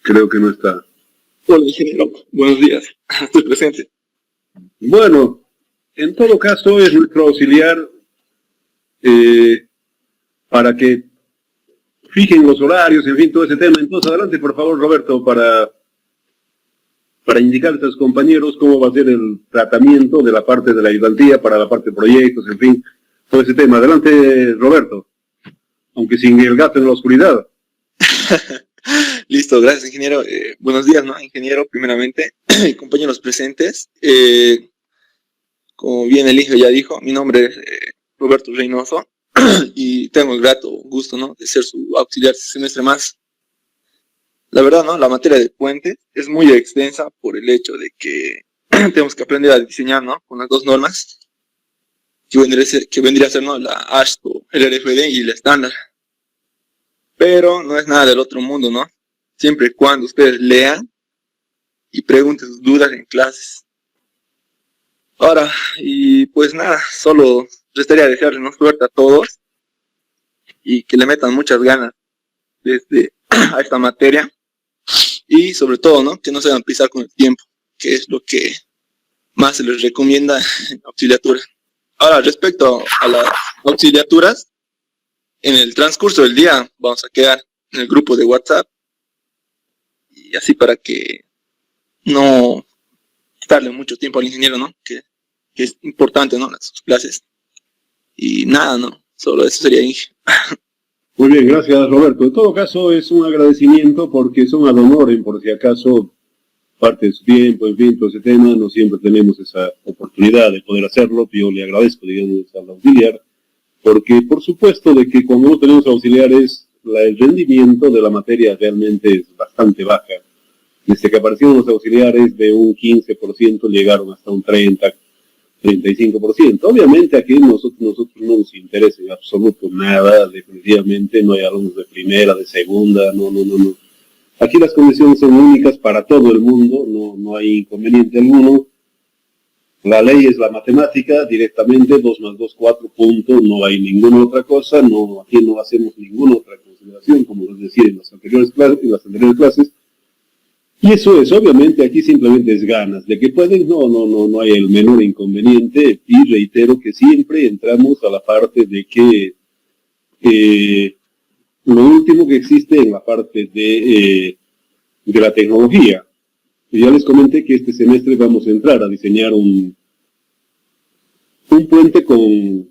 Creo que no está. Hola, ingeniero. Buenos días. Estoy presente. Bueno, en todo caso es nuestro auxiliar para que fijen los horarios, en fin, todo ese tema. Entonces, adelante, por favor, Roberto, para indicarles a sus compañeros cómo va a ser el tratamiento de la parte de la ayudantía para la parte de proyectos, en fin, todo ese tema. Adelante, Roberto, aunque sin el gato en la oscuridad. Listo, gracias, ingeniero. Buenos días, ¿no, ingeniero? Primeramente, compañeros presentes. Como bien el hijo ya dijo, mi nombre es Roberto Reynoso y tengo el grato gusto, ¿no?, de ser su auxiliar este semestre más. La verdad, ¿no?, la materia de puentes es muy extensa por el hecho de que tenemos que aprender a diseñar, ¿no?, con las dos normas que vendría a ser, ¿no?, la AASHTO, el RFD y la estándar. Pero no es nada del otro mundo, ¿no? Siempre y cuando ustedes lean y pregunten sus dudas en clases. Ahora, y pues nada, solo restaría desearles, ¿no?, suerte a todos y que le metan muchas ganas desde a esta materia y sobre todo, ¿no?, que no se hagan pisar con el tiempo, que es lo que más se les recomienda en auxiliatura. Ahora, respecto a las auxiliaturas, en el transcurso del día vamos a quedar en el grupo de WhatsApp y así para que no quitarle mucho tiempo al ingeniero, ¿no?, que es importante, ¿no?, sus clases. Y nada, ¿no?, solo eso sería, Inge. Muy bien, gracias, Roberto. En todo caso, es un agradecimiento porque son ad honorem, por si acaso, parte de su tiempo, en fin, todo ese tema, no siempre tenemos esa oportunidad de poder hacerlo. Yo le agradezco, digamos, al auxiliar, porque por supuesto de que cuando no tenemos auxiliares, el rendimiento de la materia realmente es bastante baja. Desde que aparecieron los auxiliares, de un 15% llegaron hasta un 35%. Obviamente aquí nosotros no nos interesa en absoluto nada, definitivamente no hay alumnos de primera, de segunda, no. Aquí las condiciones son únicas para todo el mundo, no hay inconveniente alguno. La ley es la matemática, directamente 2 más 2, 4, punto, no hay ninguna otra cosa, aquí no hacemos ninguna otra consideración, como les decía en las anteriores clases. Y eso es, obviamente, aquí simplemente es ganas. De que pueden, no hay el menor inconveniente. Y reitero que siempre entramos a la parte de que lo último que existe en la parte de la tecnología. Y ya les comenté que este semestre vamos a entrar a diseñar un puente con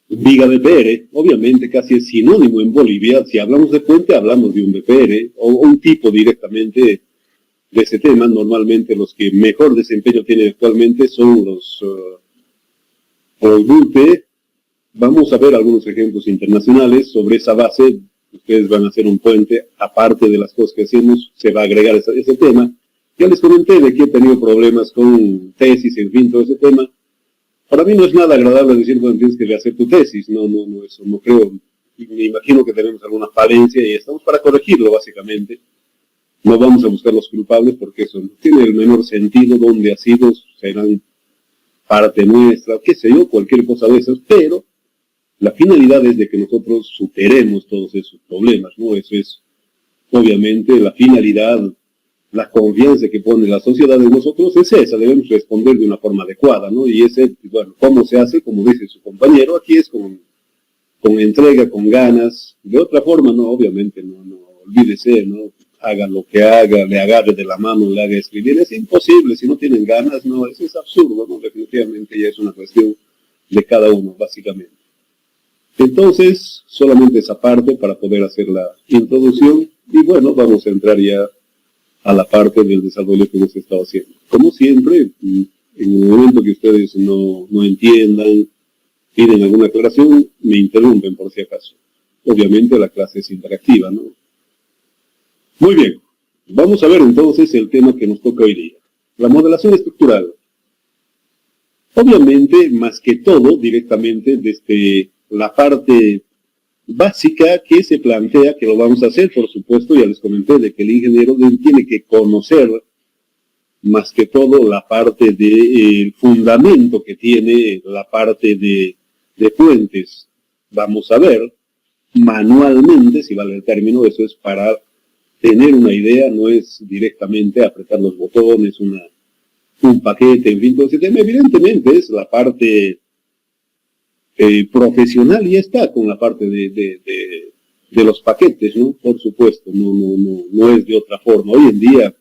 viga BPR, obviamente casi es sinónimo en Bolivia. Si hablamos de puente, hablamos de un BPR o un tipo directamente de ese tema. Normalmente los que mejor desempeño tienen actualmente son los BULPE. Vamos a ver algunos ejemplos internacionales. Sobre esa base, ustedes van a hacer un puente, aparte de las cosas que hacemos, se va a agregar ese tema. Ya les comenté de que he tenido problemas con tesis, en fin, todo ese tema. Para mí no es nada agradable decir, bueno, tienes que rehacer tu tesis. No, eso no creo. Y me imagino que tenemos alguna falencia y estamos para corregirlo, básicamente. No vamos a buscar los culpables porque eso no tiene el menor sentido. Donde ha sido, serán parte nuestra, qué sé yo, cualquier cosa de esas, pero la finalidad es de que nosotros superemos todos esos problemas, ¿no? Eso es, obviamente, la finalidad. La confianza que pone la sociedad en nosotros es esa, debemos responder de una forma adecuada, ¿no? Y ese, bueno, ¿cómo se hace? Como dice su compañero, aquí es con entrega, con ganas. De otra forma, no, obviamente, no olvídese, ¿no? Haga lo que haga, le agarre de la mano, le haga escribir, es imposible, si no tienen ganas, no, eso es absurdo, ¿no? Definitivamente ya es una cuestión de cada uno, básicamente. Entonces, solamente esa parte para poder hacer la introducción, y bueno, vamos a entrar ya a la parte del desarrollo que hemos estado haciendo. Como siempre, en el momento que ustedes no entiendan, piden alguna aclaración, me interrumpen por si acaso. Obviamente la clase es interactiva, ¿no? Muy bien, vamos a ver entonces el tema que nos toca hoy día. La modelación estructural. Obviamente, más que todo, directamente desde la parte básica que se plantea, que lo vamos a hacer, por supuesto, ya les comenté de que el ingeniero tiene que conocer más que todo la parte del fundamento que tiene la parte de puentes. Vamos a ver manualmente, si vale el término, eso es para tener una idea no es directamente apretar los botones, un paquete, en fin, todo ese tema. Evidentemente es la parte profesional y está con la parte de los paquetes, ¿no? Por supuesto, no es de otra forma. Hoy en día,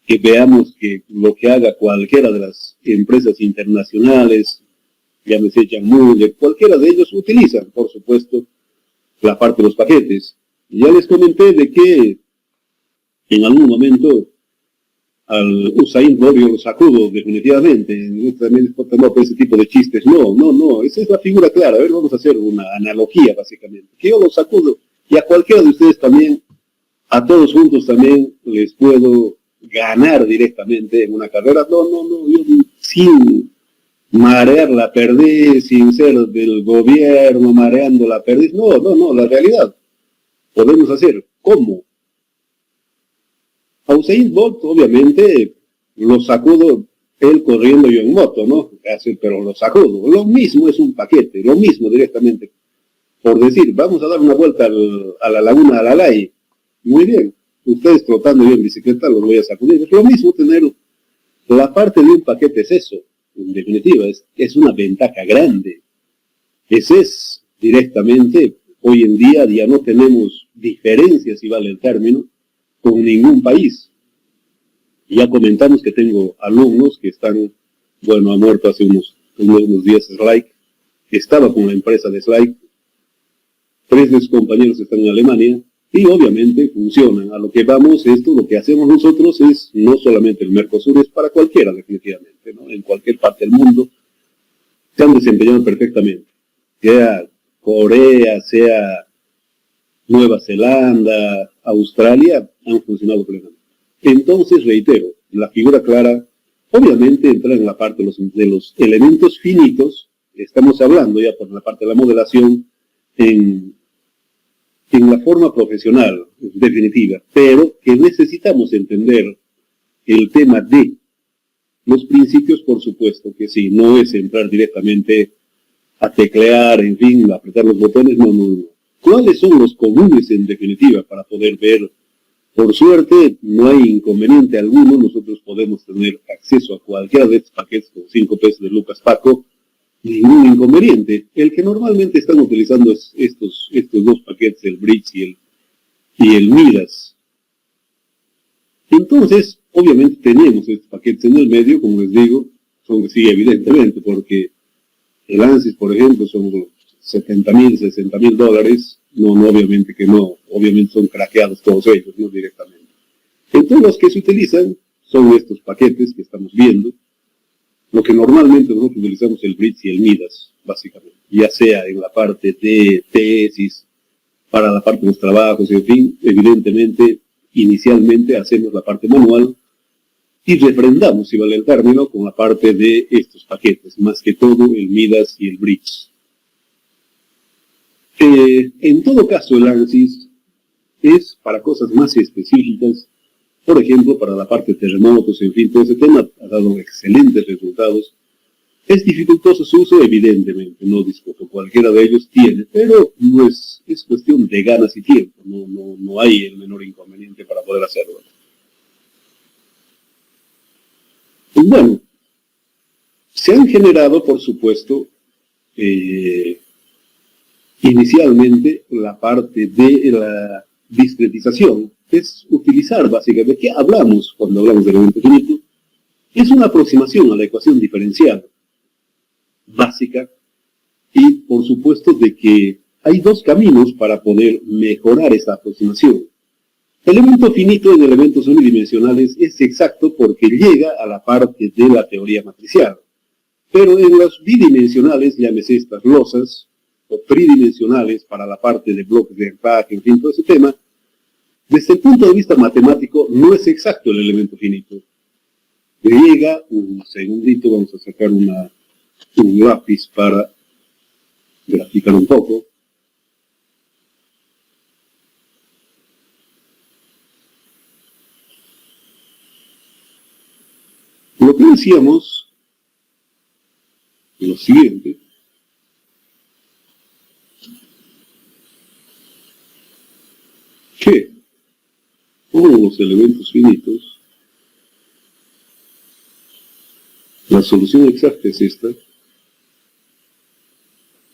que veamos que lo que haga cualquiera de las empresas internacionales, llámese Yangmule, cualquiera de ellos utilizan, por supuesto, la parte de los paquetes. Ya les comenté de que en algún momento al Usain Bolt yo lo sacudo definitivamente. También no ese tipo de chistes. No, esa es la figura clara. A ver, vamos a hacer una analogía básicamente. Que yo lo sacudo y a cualquiera de ustedes también, a todos juntos también les puedo ganar directamente en una carrera. Yo sin marear la perdiz, sin ser del gobierno, mareando la perdiz. No, la realidad. Podemos hacer. ¿Cómo? A Usain Bolt, obviamente, lo sacudo él corriendo yo en moto, ¿no? Pero lo sacudo. Lo mismo es un paquete, lo mismo directamente. Por decir, vamos a dar una vuelta a la laguna Alalay. Muy bien. Ustedes trotando yo en bicicleta los voy a sacudir. Es lo mismo tener la parte de un paquete, es eso. En definitiva, es una ventaja grande. Ese es directamente, hoy en día ya no tenemos diferencias, si vale el término, con ningún país. Ya comentamos que tengo alumnos que están, ha muerto hace unos días Slike, estaba con la empresa de Slike, 3 de sus compañeros están en Alemania, y obviamente funcionan. A lo que vamos, lo que hacemos nosotros es no solamente el Mercosur, es para cualquiera definitivamente, ¿no? En cualquier parte del mundo se han desempeñado perfectamente, sea Corea, sea Nueva Zelanda, Australia, han funcionado plenamente. Entonces, reitero, la figura clara, obviamente entra en la parte de los elementos finitos, estamos hablando ya por la parte de la modelación, en la forma profesional, definitiva, pero que necesitamos entender el tema de los principios, por supuesto, que sí, no es entrar directamente a teclear, en fin, a apretar los botones, no. ¿Cuáles son los comunes en definitiva para poder ver? Por suerte, no hay inconveniente alguno, nosotros podemos tener acceso a cualquiera de estos paquetes con 5 pesos de Lucas Paco, ningún inconveniente. El que normalmente están utilizando es estos 2 paquetes, el Bridge y el Midas. Entonces, obviamente tenemos estos paquetes en el medio, como les digo, sí, evidentemente, porque el ANSYS, por ejemplo, son $70,000, $60,000, obviamente que no, obviamente son craqueados todos ellos, no directamente. Entonces los que se utilizan son estos paquetes que estamos viendo, lo que normalmente nosotros utilizamos el Bridge y el Midas, básicamente, ya sea en la parte de tesis, para la parte de los trabajos, en fin, evidentemente, inicialmente hacemos la parte manual y refrendamos, si vale el término, con la parte de estos paquetes, más que todo el Midas y el Bridge. En todo caso, el ANSYS es para cosas más específicas, por ejemplo, para la parte de terremotos, en fin, todo ese tema ha dado excelentes resultados. Es dificultoso su uso, evidentemente, no discuto, cualquiera de ellos tiene, pero no es cuestión de ganas y tiempo, no hay el menor inconveniente para poder hacerlo. Y bueno, se han generado, por supuesto, inicialmente la parte de la discretización, es utilizar básicamente, ¿de qué hablamos cuando hablamos del elemento finito? Es una aproximación a la ecuación diferencial básica y por supuesto de que hay 2 caminos para poder mejorar esa aproximación. El elemento finito en elementos unidimensionales es exacto porque llega a la parte de la teoría matricial, pero en los bidimensionales, llámese estas losas, o tridimensionales para la parte de bloques de empaque, en fin, todo ese tema, desde el punto de vista matemático no es exacto el elemento finito. Llega, un segundito, vamos a sacar un lápiz para graficar un poco. Lo que decíamos, lo siguiente, que con los elementos finitos, la solución exacta es esta.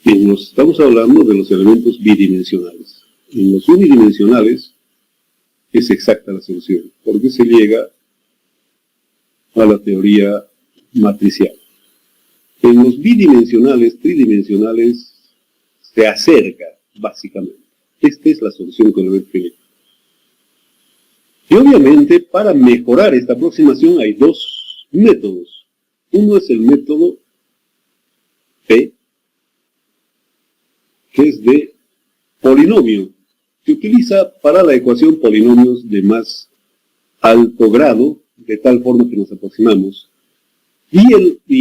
Estamos hablando de los elementos bidimensionales. En los unidimensionales es exacta la solución, porque se llega a la teoría matricial. En los bidimensionales, tridimensionales, se acerca, básicamente. Esta es la solución con elemento finito. Y obviamente, para mejorar esta aproximación hay dos métodos. Uno es el método P, que es de polinomio. Se utiliza para la ecuación polinomios de más alto grado, de tal forma que nos aproximamos. Y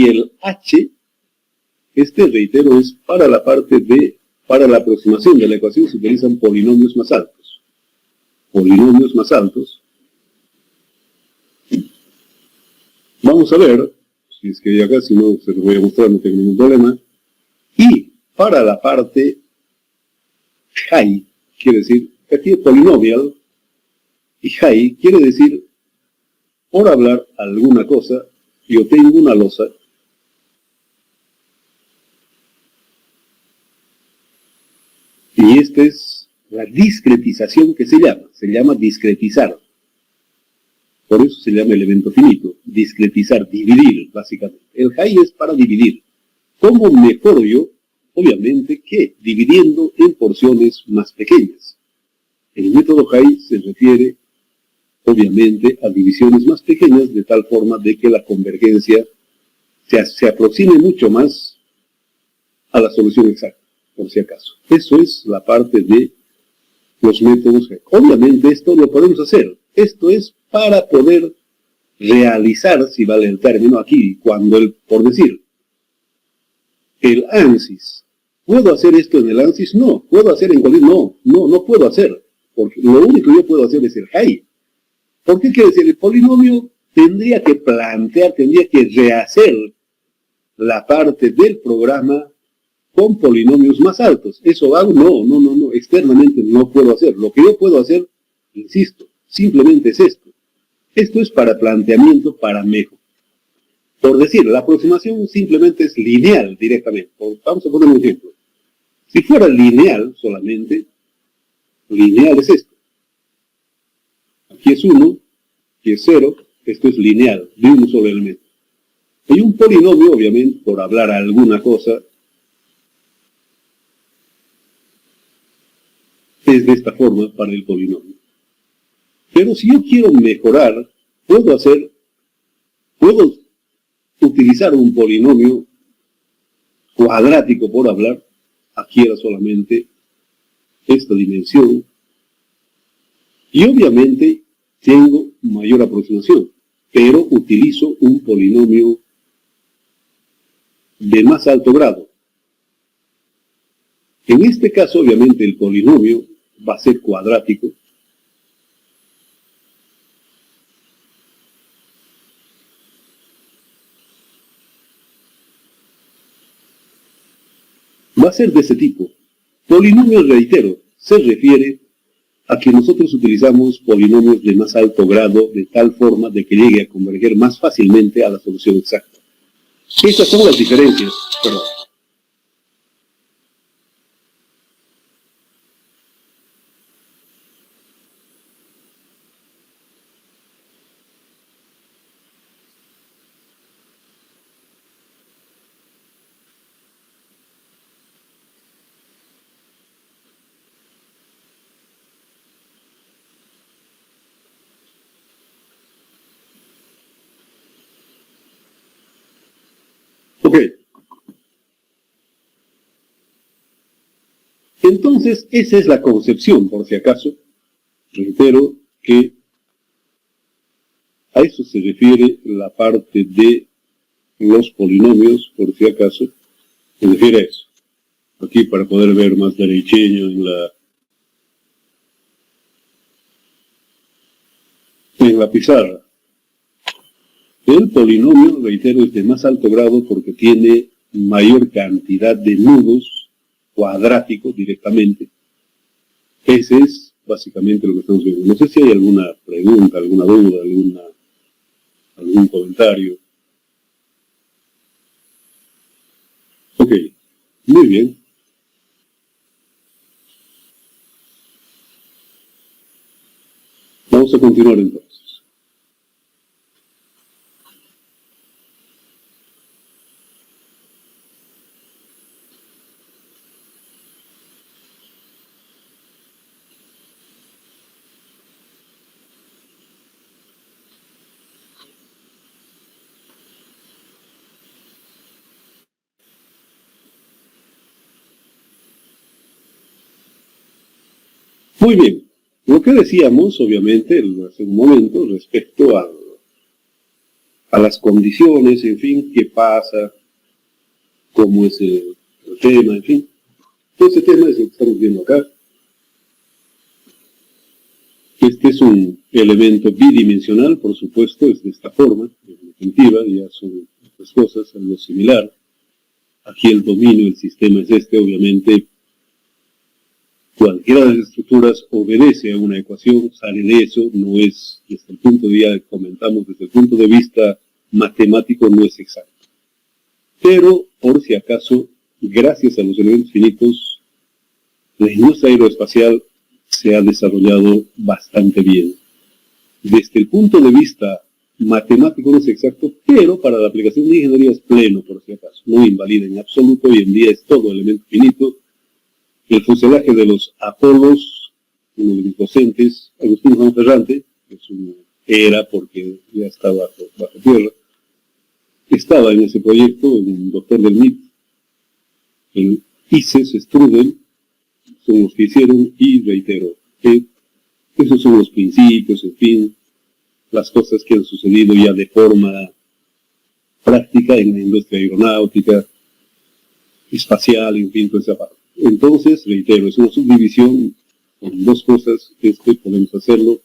el H, reitero, es para la parte de, para la aproximación de la ecuación se utilizan polinomios más altos. Polinomios más altos. Vamos a ver, si es que hay acá, si no se los voy a mostrar, no tengo ningún problema. Y para la parte high, quiere decir, aquí es polinomial, y high quiere decir, por hablar alguna cosa, yo tengo una losa, y esta es la discretización que se llama discretizar. Por eso se llama elemento finito, discretizar, dividir, básicamente. El high es para dividir. ¿Cómo mejoro yo? Obviamente que dividiendo en porciones más pequeñas. El método high se refiere, obviamente, a divisiones más pequeñas, de tal forma de que la convergencia se aproxime mucho más a la solución exacta, por si acaso. Eso es la parte de los métodos high. Obviamente esto lo podemos hacer. Esto es para poder realizar, si vale el término aquí, por decir, el ANSYS. ¿Puedo hacer esto en el ANSYS? No. ¿Puedo hacer en cualquier? No puedo hacer. Porque lo único que yo puedo hacer es el high. ¿Por qué quiere decir? El polinomio tendría que rehacer la parte del programa con polinomios más altos. ¿Eso hago? No. Externamente no puedo hacer. Lo que yo puedo hacer, insisto, simplemente es esto. Esto es para planteamiento, para mejor. Por decir, la aproximación simplemente es lineal directamente. Vamos a poner un ejemplo. Si fuera lineal solamente, lineal es esto. Aquí es 1, aquí es 0, esto es lineal, de un solo elemento. Y un polinomio, obviamente, por hablar alguna cosa, es de esta forma para el polinomio. Pero si yo quiero mejorar, puedo utilizar un polinomio cuadrático, por hablar. Aquí era solamente esta dimensión. Y obviamente tengo mayor aproximación, pero utilizo un polinomio de más alto grado. En este caso, obviamente, el polinomio va a ser cuadrático. Va a ser de ese tipo. Polinomio, reitero, se refiere a que nosotros utilizamos polinomios de más alto grado de tal forma de que llegue a converger más fácilmente a la solución exacta. Estas son las diferencias. Perdón. Ok. Entonces, esa es la concepción, por si acaso. Reitero que a eso se refiere la parte de los polinomios, por si acaso, se refiere a eso. Aquí para poder ver más derecheño en la pizarra. El polinomio, reitero, es de más alto grado porque tiene mayor cantidad de nudos cuadráticos directamente. Ese es básicamente lo que estamos viendo. No sé si hay alguna pregunta, alguna duda, algún comentario. Ok, muy bien. Vamos a continuar entonces. Muy bien. Lo que decíamos, obviamente, hace un momento, respecto a las condiciones, en fin, qué pasa, cómo es el tema, en fin. Todo ese tema es lo que estamos viendo acá. Este es un elemento bidimensional, por supuesto, es de esta forma, en definitiva, ya son otras cosas, algo similar. Aquí el dominio del sistema es este, obviamente. Cualquiera de las estructuras obedece a una ecuación, sale de eso, no es, desde el punto de vista, comentamos, desde el punto de vista matemático no es exacto. Pero, por si acaso, gracias a los elementos finitos, la industria aeroespacial se ha desarrollado bastante bien. Desde el punto de vista matemático no es exacto, pero para la aplicación de ingeniería es pleno, por si acaso, no invalida en absoluto, hoy en día es todo elemento finito. El fuselaje de los Apolos, uno de mis docentes, Agustín Juan Ferrante, que era porque ya estaba bajo tierra, estaba en ese proyecto, un doctor del MIT, el ICES, Strudel, son los que hicieron, y reitero, que esos son los principios, en fin, las cosas que han sucedido ya de forma práctica en la industria aeronáutica, espacial, en fin, toda esa parte. Entonces, reitero, es una subdivisión con dos cosas, podemos hacerlo.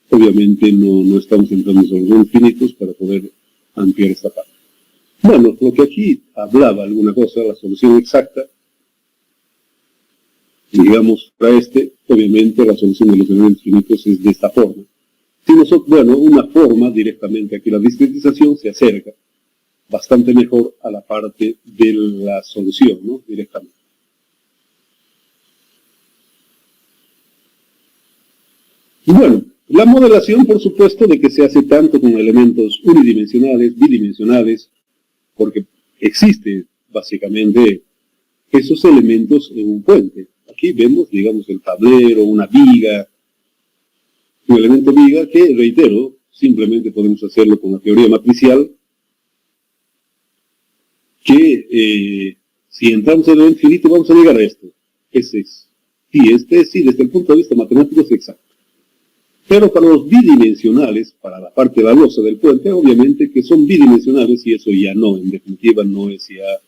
Obviamente no estamos entrando en soluciones finitos para poder ampliar esta parte. Bueno, lo que aquí hablaba alguna cosa, la solución exacta, digamos, para obviamente la solución de los elementos finitos es de esta forma. Si nosotros, bueno, una forma directamente aquí, la discretización se acerca bastante mejor a la parte de la solución, ¿no? Directamente. Y bueno, la modelación, por supuesto, de que se hace tanto con elementos unidimensionales, bidimensionales, porque existe básicamente esos elementos en un puente. Aquí vemos, digamos, el tablero, una viga, un elemento viga que, reitero, simplemente podemos hacerlo con la teoría matricial, que si entramos en el infinito vamos a llegar a esto. Ese es. Sí, desde el punto de vista matemático es exacto. Pero para los bidimensionales, para la parte valiosa del puente, obviamente que son bidimensionales y eso ya no, en definitiva no es ya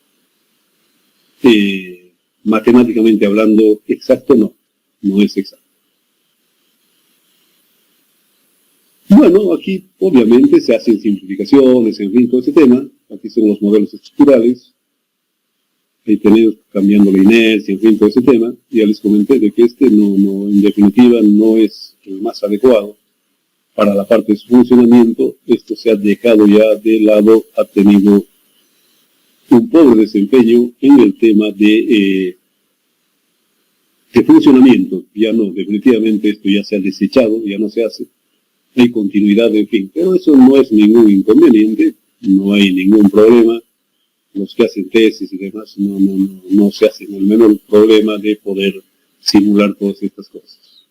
matemáticamente hablando exacto, no es exacto. Bueno, aquí obviamente se hacen simplificaciones, en fin, todo ese tema. Aquí son los modelos estructurales. Ahí tenemos cambiando la inercia, en fin, todo ese tema. Ya les comenté de que en definitiva no es el más adecuado para la parte de su funcionamiento. Esto se ha dejado ya de lado, ha tenido un pobre desempeño en el tema de funcionamiento. Ya no, definitivamente esto ya se ha desechado, ya no se hace. Hay continuidad, en fin, pero eso no es ningún inconveniente, no hay ningún problema. Los que hacen tesis y demás no se hacen el menor problema de poder simular todas estas cosas.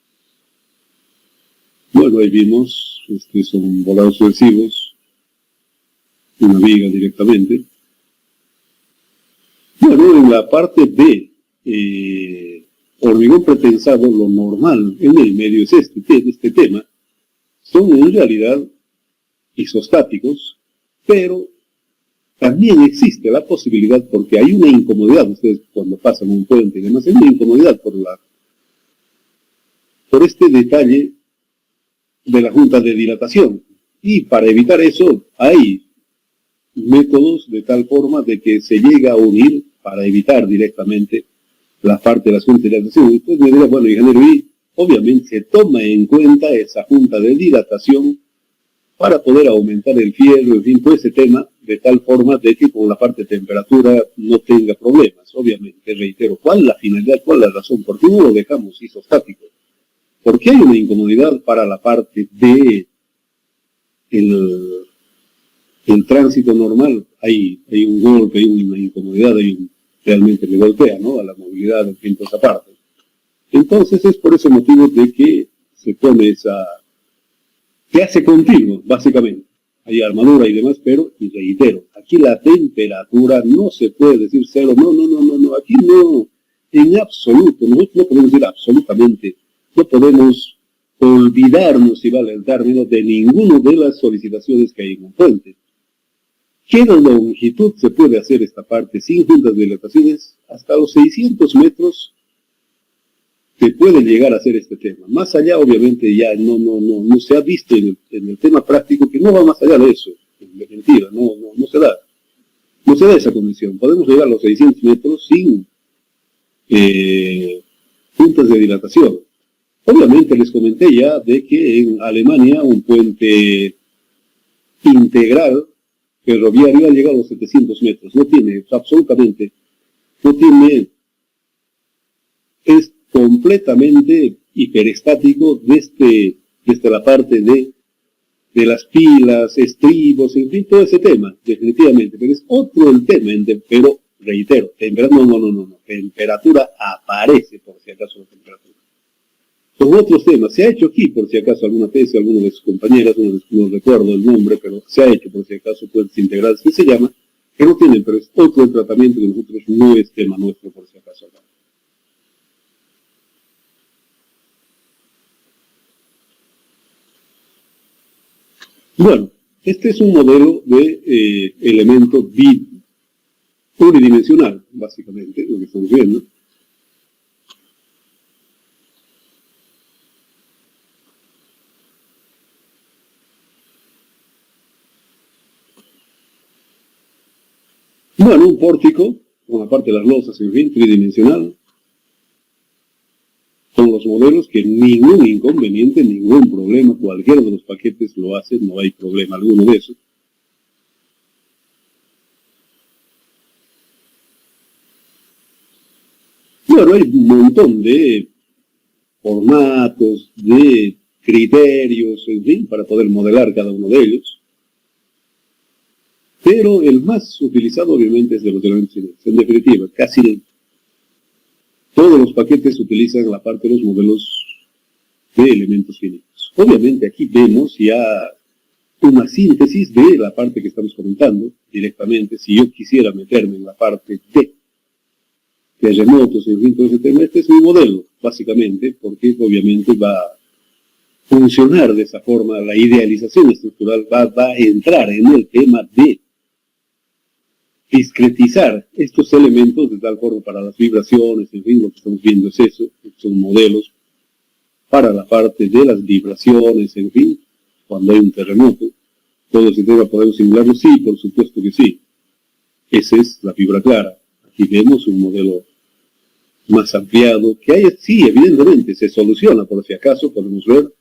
Bueno, ahí vimos, son volados sucesivos, una viga directamente. Bueno, en la parte B, hormigón pretensado, lo normal en el medio es este tema, son en realidad isostáticos, pero también existe la posibilidad, porque hay una incomodidad, ustedes cuando pasan un puente y demás, hay una incomodidad por este detalle de la junta de dilatación. Y para evitar eso, hay métodos de tal forma de que se llega a unir para evitar directamente la parte de las juntas de dilatación. Entonces me dirá, bueno, ingeniero, ¿y obviamente se toma en cuenta esa junta de dilatación para poder aumentar el fierro, en fin, todo ese tema, de tal forma de que con la parte de temperatura no tenga problemas. Obviamente, reitero, ¿cuál es la finalidad, cuál es la razón? ¿Por qué no lo dejamos isostático? Porque hay una incomodidad para la parte de el tránsito normal. Hay un golpe, hay una incomodidad, realmente le golpea, ¿no?, a la movilidad, en fin, toda esa parte. Entonces es por ese motivo de que se pone que hace continuo, básicamente. Hay armadura y demás, pero, y reitero, aquí la temperatura no se puede decir cero, no, aquí no, en absoluto, nosotros no podemos decir absolutamente, no podemos olvidarnos, si vale el término, de ninguna de las solicitaciones que hay en un puente. ¿Qué longitud se puede hacer esta parte sin juntas de dilataciones? Hasta los 600 metros se puede llegar a hacer este tema. Más allá, obviamente, ya no se ha visto en el tema práctico que no va más allá de eso. En definitiva, no se da. No se da esa condición. Podemos llegar a los 600 metros sin juntas de dilatación. Obviamente les comenté ya de que en Alemania un puente integral ferroviario ha llegado a los 700 metros. No tiene, absolutamente, no tiene, es completamente hiperestático desde la parte de las pilas, estribos, en fin, todo ese tema, definitivamente. Pero es otro el tema, pero reitero, temperatura aparece, por si acaso la temperatura. Son otros temas. Se ha hecho aquí, por si acaso, alguna tesis, alguno de sus compañeras, no recuerdo el nombre, pero se ha hecho, por si acaso, puentes integrales, que se llama, que no tienen, pero es otro el tratamiento que nosotros no es tema nuestro, por si acaso. Acá. Bueno, este es un modelo de elemento unidimensional, básicamente, lo que estamos viendo. Bueno, un pórtico, con la parte de las losas, en fin, tridimensional. Son los modelos que ningún inconveniente, ningún problema, cualquiera de los paquetes lo hace, no hay problema alguno de eso. Bueno, hay un montón de formatos, de criterios, en fin, para poder modelar cada uno de ellos. Pero el más utilizado obviamente es de los elementos finitos. En definitiva, casi todos los paquetes utilizan la parte de los modelos de elementos finitos. Obviamente aquí vemos ya una síntesis de la parte que estamos comentando directamente. Si yo quisiera meterme en la parte de terremotos, en fin, todo ese tema, este es mi modelo, básicamente, porque obviamente va a funcionar de esa forma. La idealización estructural va a entrar en el tema de discretizar estos elementos de tal forma para las vibraciones, en fin, lo que estamos viendo es eso, son modelos para la parte de las vibraciones, en fin, cuando hay un terremoto, todo ese tema podemos simularlo, sí, por supuesto que sí. Esa es la fibra clara. Aquí vemos un modelo más ampliado, que hay, sí, evidentemente, se soluciona, por si acaso podemos ver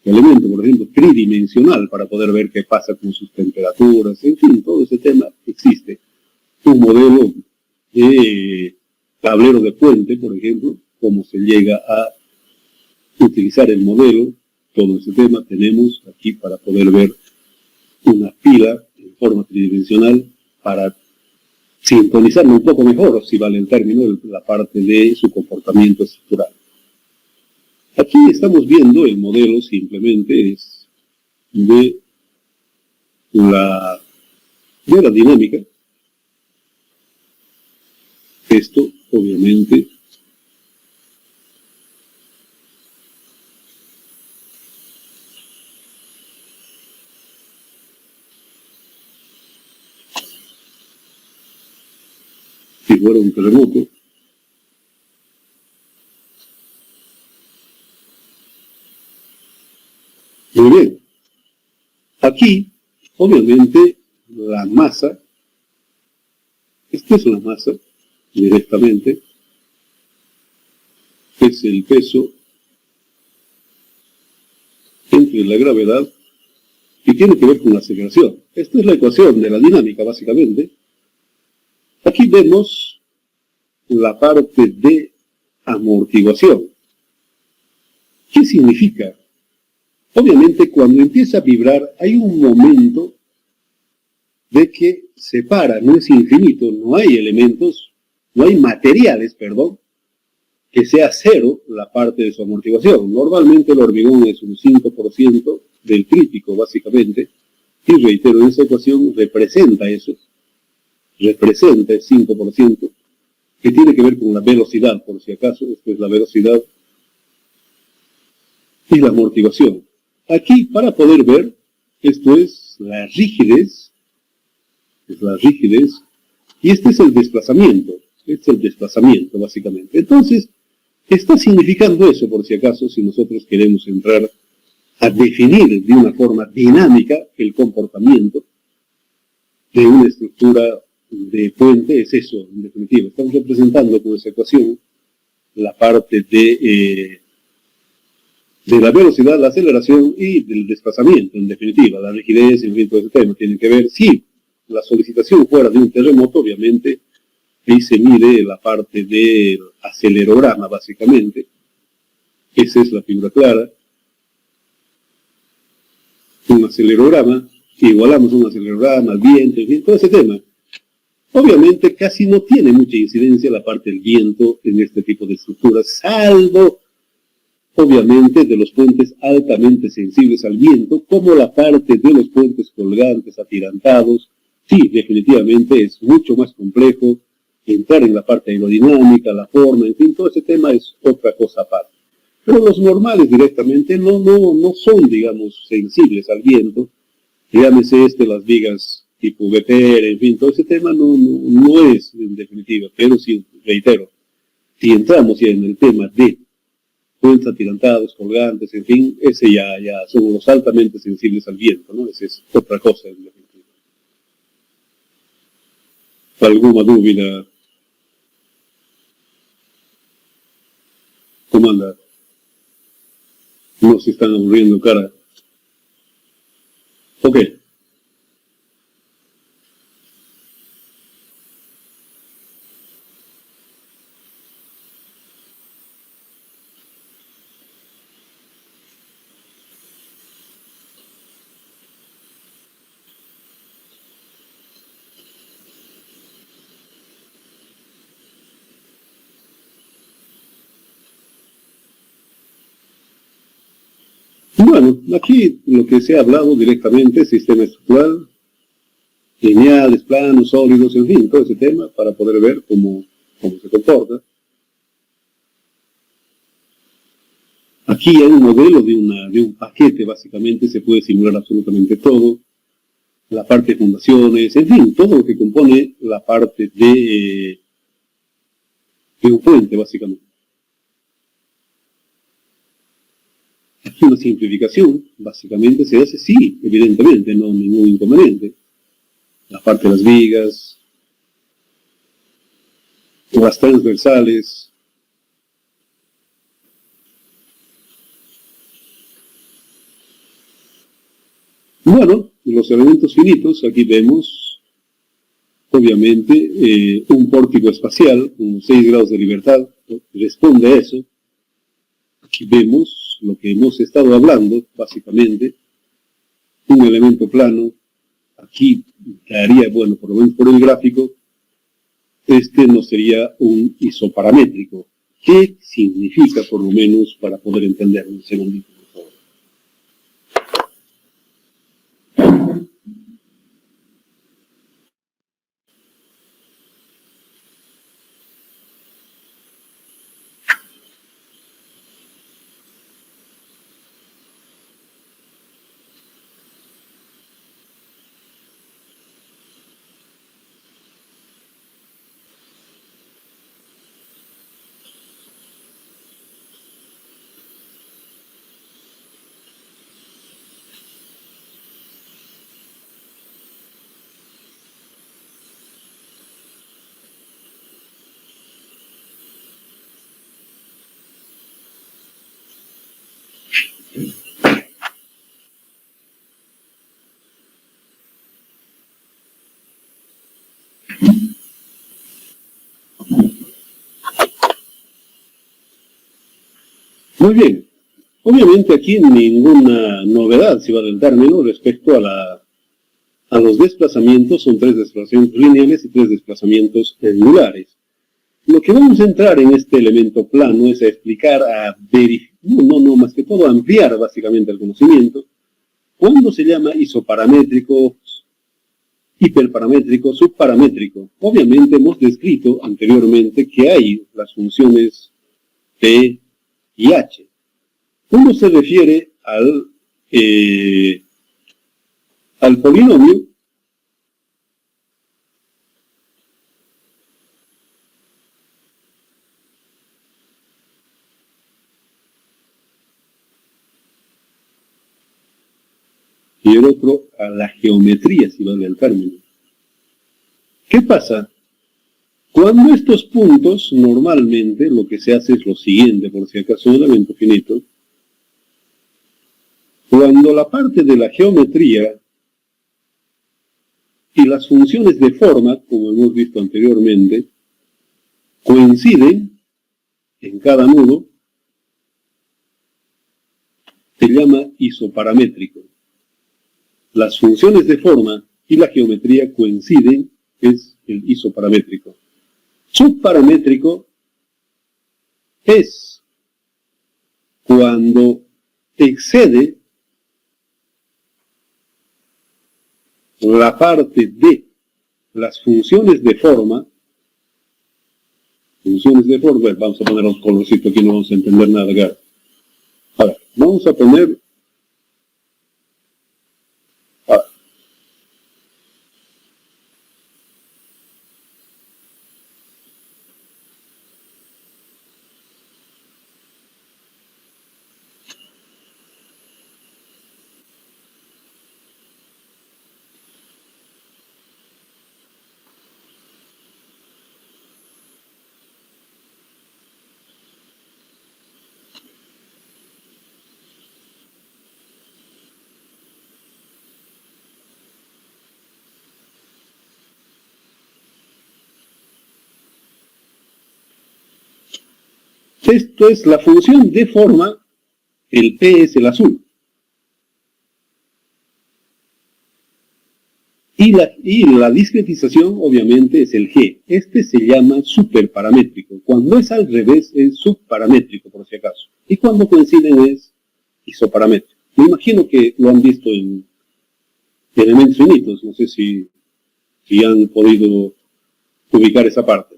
elemento, por ejemplo, tridimensional, para poder ver qué pasa con sus temperaturas, en fin, todo ese tema existe. Un modelo de tablero de puente, por ejemplo, cómo se llega a utilizar el modelo, todo ese tema tenemos aquí para poder ver una pila en forma tridimensional para sintonizarlo un poco mejor, si vale el término, la parte de su comportamiento estructural. Aquí estamos viendo el modelo simplemente es de la dinámica. Esto, obviamente, si fuera un terremoto, muy bien. Aquí, obviamente, la masa, esta es una masa, directamente, es el peso movimiento y la gravedad, y tiene que ver con la aceleración. Esta es la ecuación de la dinámica, básicamente. Aquí vemos la parte de amortiguación. ¿Qué significa? Obviamente, cuando empieza a vibrar, hay un momento de que se para, no es infinito, no hay elementos, no hay materiales, perdón, que sea cero la parte de su amortiguación. Normalmente el hormigón es un 5% del crítico, básicamente, y reitero, esa ecuación representa eso, representa el 5%, que tiene que ver con la velocidad, por si acaso, esto es la velocidad y la amortiguación. Aquí, para poder ver, esto es la rigidez, y este es el desplazamiento, básicamente. Entonces, está significando eso, por si acaso, si nosotros queremos entrar a definir de una forma dinámica el comportamiento de una estructura de puente, es eso, en definitiva. Estamos representando con esa ecuación la parte de la velocidad, la aceleración y del desplazamiento, en definitiva. La rigidez, en fin, todo ese tema tiene que ver, si la solicitación fuera de un terremoto, obviamente, ahí se mide la parte del acelerograma, básicamente. Esa es la figura clara. Un acelerograma, igualamos un acelerograma, al viento, en fin, todo ese tema. Obviamente casi no tiene mucha incidencia la parte del viento en este tipo de estructuras, salvo, obviamente, de los puentes altamente sensibles al viento, como la parte de los puentes colgantes, atirantados. Sí, definitivamente es mucho más complejo entrar en la parte aerodinámica, la forma, en fin, todo ese tema es otra cosa aparte. Pero los normales directamente no son, digamos, sensibles al viento. Llámese las vigas tipo BPR, en fin, todo ese tema no es en definitiva. Pero sí, reitero, si entramos ya en el tema de puentes atirantados, colgantes, en fin, ese ya son los altamente sensibles al viento, ¿no? Esa es otra cosa en definitiva. ¿Alguna dúvida? ¿Cómo anda? No se están aburriendo, cara. Ok. Bueno, aquí lo que se ha hablado directamente es sistema estructural, lineales, planos, sólidos, en fin, todo ese tema para poder ver cómo se comporta. Aquí hay un modelo de un paquete, básicamente se puede simular absolutamente todo. La parte de fundaciones, en fin, todo lo que compone la parte de un puente, básicamente. Aquí una simplificación, básicamente se hace, sí, evidentemente, no ningún inconveniente. La parte de las vigas, las transversales. Bueno, los elementos finitos, aquí vemos, obviamente, un pórtico espacial, con 6 grados de libertad, responde a eso. Aquí vemos lo que hemos estado hablando, básicamente, un elemento plano. Aquí caería, bueno, por lo menos por el gráfico, este no sería un isoparamétrico. ¿Qué significa, por lo menos, para poder entenderlo? Un segundito, por favor. Muy bien. Obviamente aquí ninguna novedad, si vale el término, respecto a los desplazamientos. Son 3 desplazamientos lineales y 3 desplazamientos angulares. Lo que vamos a entrar en este elemento plano es a explicar, más que todo a ampliar básicamente el conocimiento. ¿Cuándo se llama isoparamétrico, hiperparamétrico, subparamétrico? Obviamente hemos descrito anteriormente que hay las funciones P y H. ¿Cómo se refiere al polinomio? Y el otro a la geometría, si vale el término. ¿Qué pasa? Cuando estos puntos, normalmente lo que se hace es lo siguiente, por si acaso un elemento finito. Cuando la parte de la geometría y las funciones de forma, como hemos visto anteriormente, coinciden en cada nudo, se llama isoparamétrico. Las funciones de forma y la geometría coinciden, es el isoparamétrico. Subparamétrico es cuando excede la parte de las funciones de forma, vamos a poner los colorcitos aquí, no vamos a entender nada acá. A ver, vamos a poner, esto es la función de forma, el P es el azul. Y la discretización, obviamente, es el G. Este se llama superparamétrico. Cuando es al revés, es subparamétrico, por si acaso. Y cuando coinciden es isoparamétrico. Me imagino que lo han visto en elementos finitos. No sé si han podido ubicar esa parte.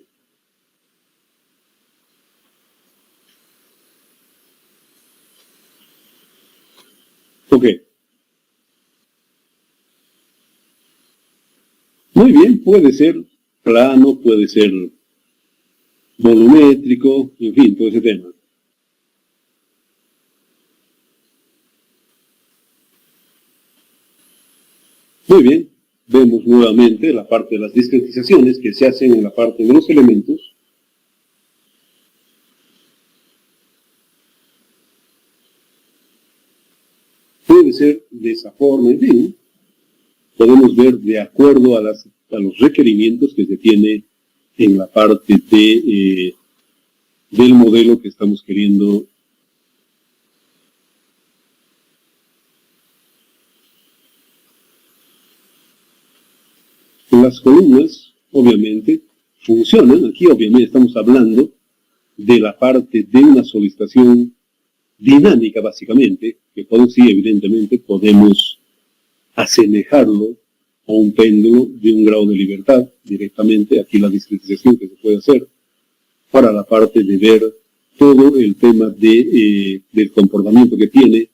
Ok. Muy bien, puede ser plano, puede ser volumétrico, en fin, todo ese tema. Muy bien, vemos nuevamente la parte de las discretizaciones que se hacen en la parte de los elementos. Puede ser de esa forma, en fin. Podemos ver de acuerdo a los requerimientos que se tiene en la parte del modelo que estamos queriendo las columnas, obviamente, funcionan. Aquí, obviamente, estamos hablando de la parte de una solicitación dinámica, básicamente, que sí, evidentemente, podemos asemejarlo a un péndulo de un grado de libertad directamente. Aquí la discretización que se puede hacer para la parte de ver todo el tema del comportamiento que tiene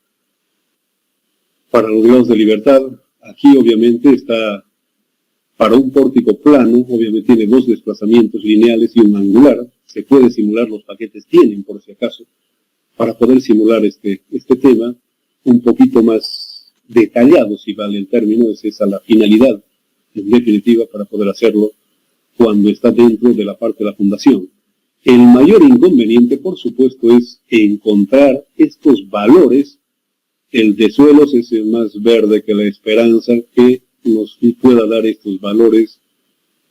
para los grados de libertad. Aquí obviamente está para un pórtico plano, obviamente tiene 2 desplazamientos lineales y un angular. Se puede simular, los paquetes tienen por si acaso, para poder simular este tema un poquito más detallado, si vale el término. Es esa la finalidad, en definitiva, para poder hacerlo cuando está dentro de la parte de la fundación. El mayor inconveniente, por supuesto, es encontrar estos valores. El de suelos es el más verde que la esperanza, que nos pueda dar estos valores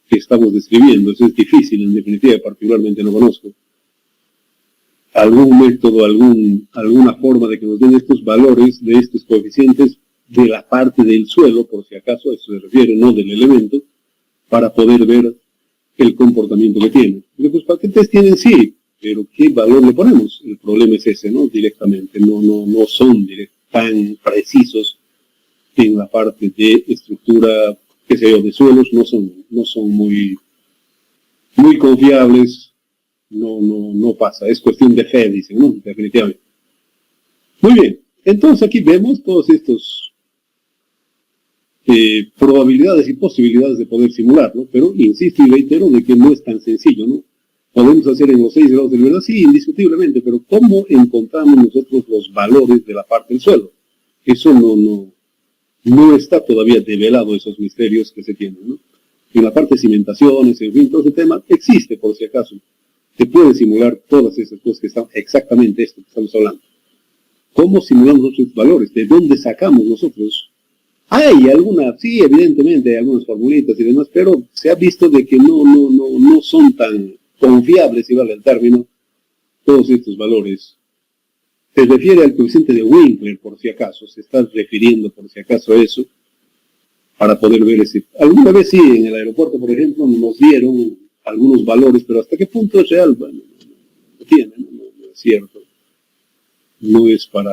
que estamos describiendo. Eso es difícil, en definitiva, particularmente no conozco. algún método, alguna forma de que nos den estos valores de estos coeficientes de la parte del suelo, por si acaso, a eso se refiere, no del elemento, para poder ver el comportamiento que tiene. Los paquetes tienen sí, pero ¿qué valor le ponemos? El problema es ese, ¿no? Directamente, no son tan precisos en la parte de estructura, qué sé yo, de suelos, no son muy confiables, no pasa, es cuestión de fe, dicen, ¿no? Definitivamente. Muy bien, entonces aquí vemos todos estos probabilidades y posibilidades de poder simularlo, pero insisto y reitero de que no es tan sencillo, ¿no? Podemos hacer en los 6 grados de libertad, sí, indiscutiblemente, pero ¿cómo encontramos nosotros los valores de la parte del suelo? Eso no está todavía develado, esos misterios que se tienen, ¿no? En la parte de cimentaciones, en fin, todo ese tema existe por si acaso. Se puede simular todas esas cosas que están exactamente esto que estamos hablando. ¿Cómo simulamos nosotros valores? ¿De dónde sacamos nosotros? Hay algunas, sí, evidentemente hay algunas formulitas y demás, pero se ha visto de que no son tan confiables, si vale el término, todos estos valores. Se refiere al coeficiente de Winkler, por si acaso, se está refiriendo por si acaso a eso, para poder ver ese. Alguna vez sí, en el aeropuerto, por ejemplo, nos dieron algunos valores, pero ¿hasta qué punto es real? Bueno, no tiene, no es cierto. No es para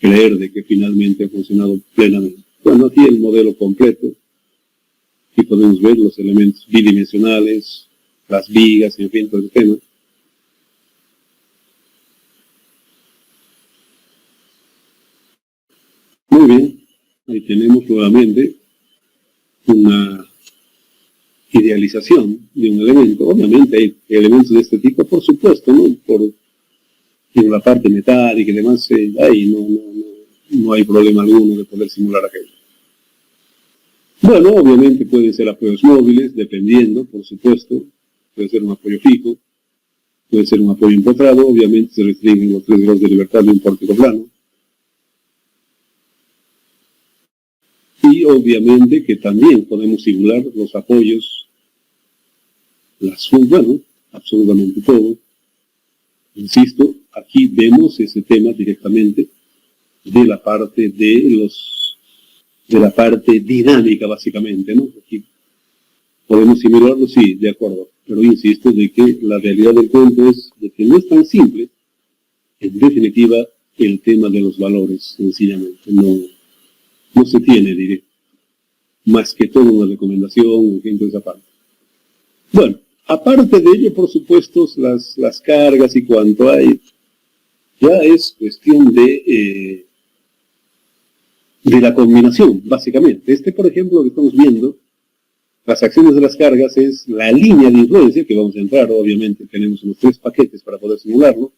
creer de que finalmente ha funcionado plenamente. Bueno, aquí el modelo completo. Aquí podemos ver los elementos bidimensionales, las vigas, en fin, todo el tema. Muy bien, ahí tenemos nuevamente una idealización de un elemento. Obviamente hay elementos de este tipo, por supuesto, ¿no? En la parte metálica y demás, ahí no hay problema alguno de poder simular aquello. Bueno, obviamente pueden ser apoyos móviles, dependiendo, por supuesto. Puede ser un apoyo fijo, puede ser un apoyo empotrado, obviamente se restringen los 3 grados de libertad de un pórtico plano. Y obviamente que también podemos simular los apoyos, bueno, absolutamente todo. Insisto, aquí vemos ese tema directamente de la parte de la parte dinámica, básicamente, ¿no? Aquí podemos simularlo, sí, de acuerdo, pero insisto de que la realidad del cuento es de que no es tan simple, en definitiva, el tema de los valores, sencillamente, no se tiene, diré, más que todo una recomendación, en esa parte. Bueno, aparte de ello, por supuesto, las cargas y cuanto hay, ya es cuestión de la combinación, básicamente. Por ejemplo, lo que estamos viendo, las acciones de las cargas es la línea de influencia, que vamos a entrar, obviamente, tenemos unos 3 paquetes para poder simularlo,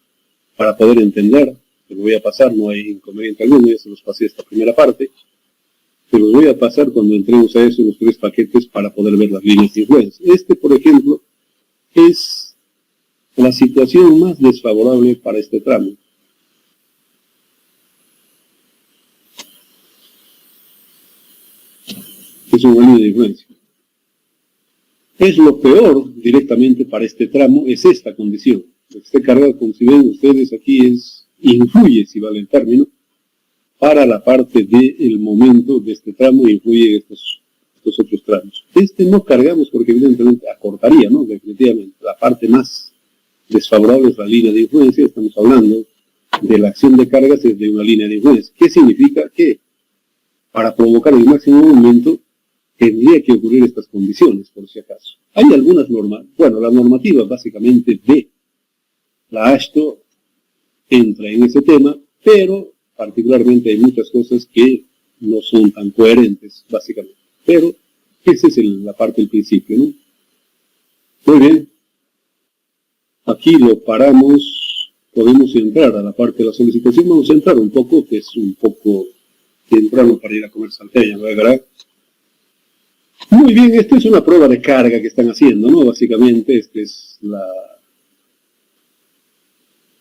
para poder entender, se lo voy a pasar, no hay inconveniente alguno, ya se los pasé esta primera parte, se los voy a pasar cuando entremos a eso, los 3 paquetes, para poder ver las líneas de influencia. Por ejemplo, es la situación más desfavorable para este tramo. Es una línea de influencia. Es lo peor directamente para este tramo, es esta condición. Lo que esté cargado, como si ven ustedes aquí, influye, si vale el término, para la parte del momento de este tramo, influye estos otros tramos. No cargamos porque evidentemente acortaría, ¿no? Definitivamente. La parte más desfavorable es la línea de influencia, estamos hablando de la acción de cargas desde una línea de influencia. ¿Qué significa? Que para provocar el máximo momento tendría que ocurrir estas condiciones, por si acaso. Hay algunas normas, bueno, la normativa básicamente de la AASHTO entra en ese tema, pero particularmente hay muchas cosas que no son tan coherentes, básicamente. Pero esa es la parte del principio, ¿no? Muy bien. Aquí lo paramos, podemos entrar a la parte de la solicitación, vamos a entrar un poco, que es un poco temprano para ir a comer salteña, ¿verdad? Muy bien, esta es una prueba de carga que están haciendo, ¿no? Básicamente, esta es la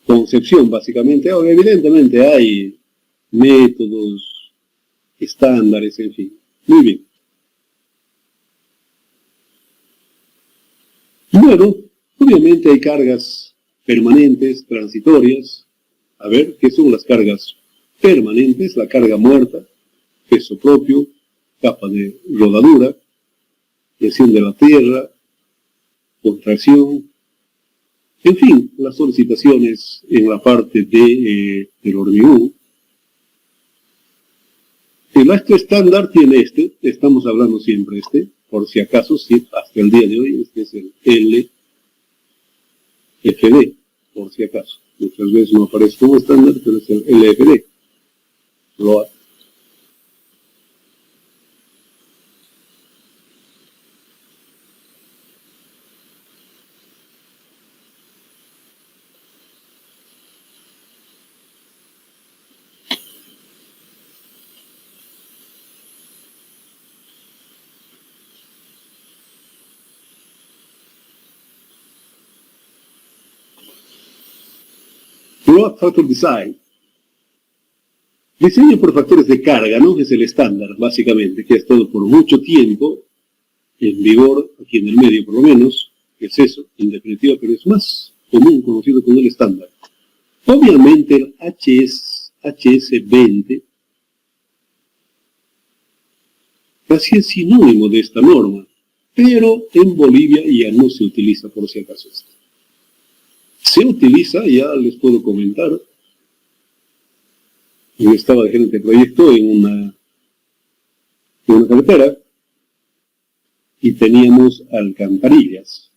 concepción, básicamente. Ahora, evidentemente hay métodos, estándares, en fin. Muy bien. Bueno, obviamente hay cargas permanentes, transitorias. A ver, ¿qué son las cargas permanentes? La carga muerta, peso propio, capa de rodadura, presión de la tierra, contracción, en fin, las solicitaciones en la parte del hormigón. El acto estándar tiene estamos hablando siempre por si acaso, sí, hasta el día de hoy, este es el LFD, por si acaso. Muchas veces no aparece como estándar, pero es el LFD. Load Factor Design. Diseño por factores de carga, ¿no? Es el estándar, básicamente, que ha estado por mucho tiempo en vigor, aquí en el medio por lo menos, que es eso, en definitiva, pero es más común conocido como el estándar. Obviamente el HS20 casi es sinónimo de esta norma, pero en Bolivia ya no se utiliza por si acaso esto. Se utiliza, ya les puedo comentar, yo estaba de gerente de proyecto en una carretera y teníamos alcantarillas.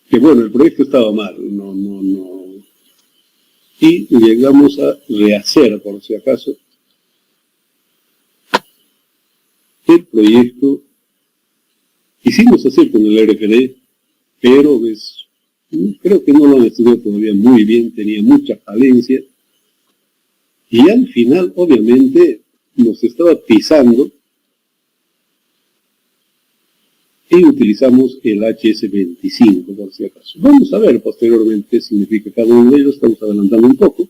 Que bueno, el proyecto estaba mal, no. Y llegamos a rehacer, por si acaso, el proyecto. Quisimos hacer con el RFD, pero creo que no lo han estudiado todavía muy bien, tenía mucha falencia. Y al final, obviamente, nos estaba pisando y utilizamos el HS25, por si acaso. Vamos a ver posteriormente qué significa cada uno de ellos, estamos adelantando un poco.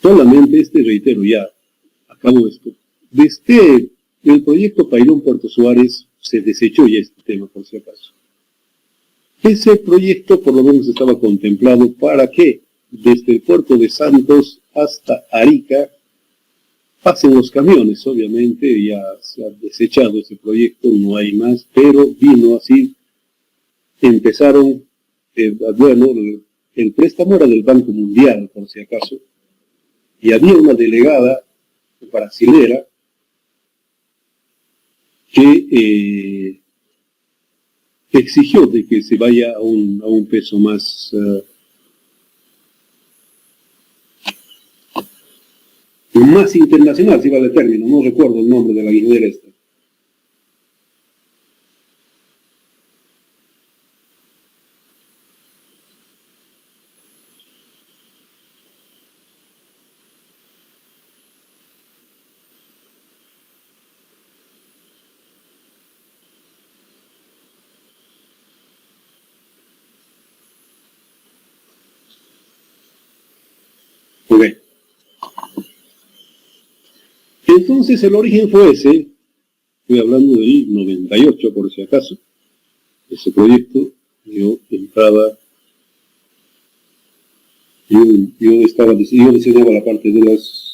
Solamente reitero, ya acabo esto. Desde el proyecto Pailón Puerto Suárez se desechó ya este tema, por si acaso. Ese proyecto por lo menos estaba contemplado para que desde el puerto de Santos hasta Arica pasen los camiones. Obviamente ya se ha desechado ese proyecto, no hay más, pero vino así, empezaron, bueno, el préstamo era del Banco Mundial, por si acaso, y había una delegada brasilera que exigió de que se vaya a un peso más internacional, si vale el término, no recuerdo el nombre de la guinera esta. Okay. Entonces el origen fue ese, estoy hablando del 98 por si acaso, ese proyecto, yo diseñaba la parte de las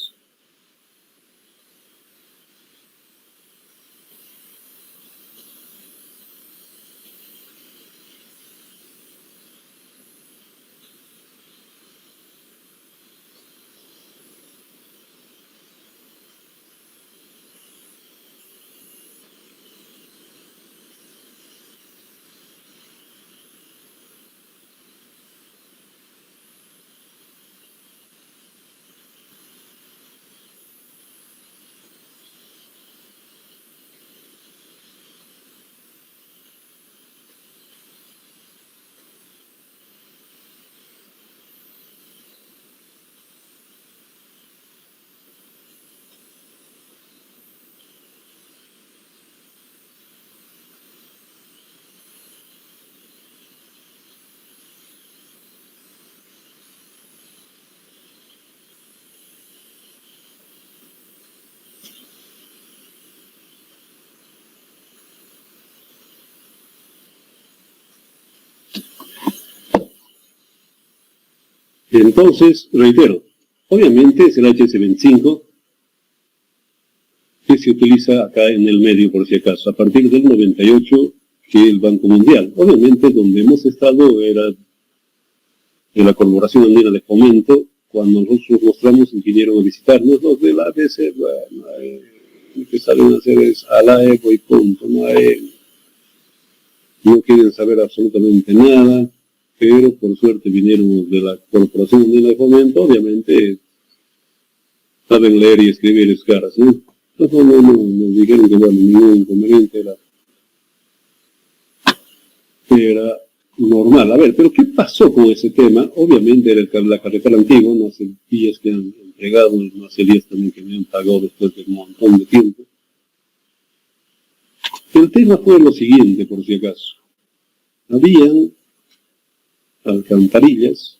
Entonces, reitero, obviamente es el HS25 que se utiliza acá en el medio, por si acaso, a partir del 98, que el Banco Mundial. Obviamente, donde hemos estado era de la Corporación Andina de Fomento. Cuando nosotros mostramos, vinieron a visitarnos los de la ABC, bueno, lo que salen a hacer es a la ECO y punto, no quieren saber absolutamente nada, pero por suerte vinieron los de la Corporación Andina de Fomento, obviamente saben leer y escribir es caras, ¿no? Entonces nos dijeron que bueno, ningún inconveniente era normal. A ver, pero ¿qué pasó con ese tema? Obviamente era la carretera antigua, no hace días que han entregado, no hace días también que me han pagado después de un montón de tiempo. El tema fue lo siguiente, por si acaso. Habían alcantarillas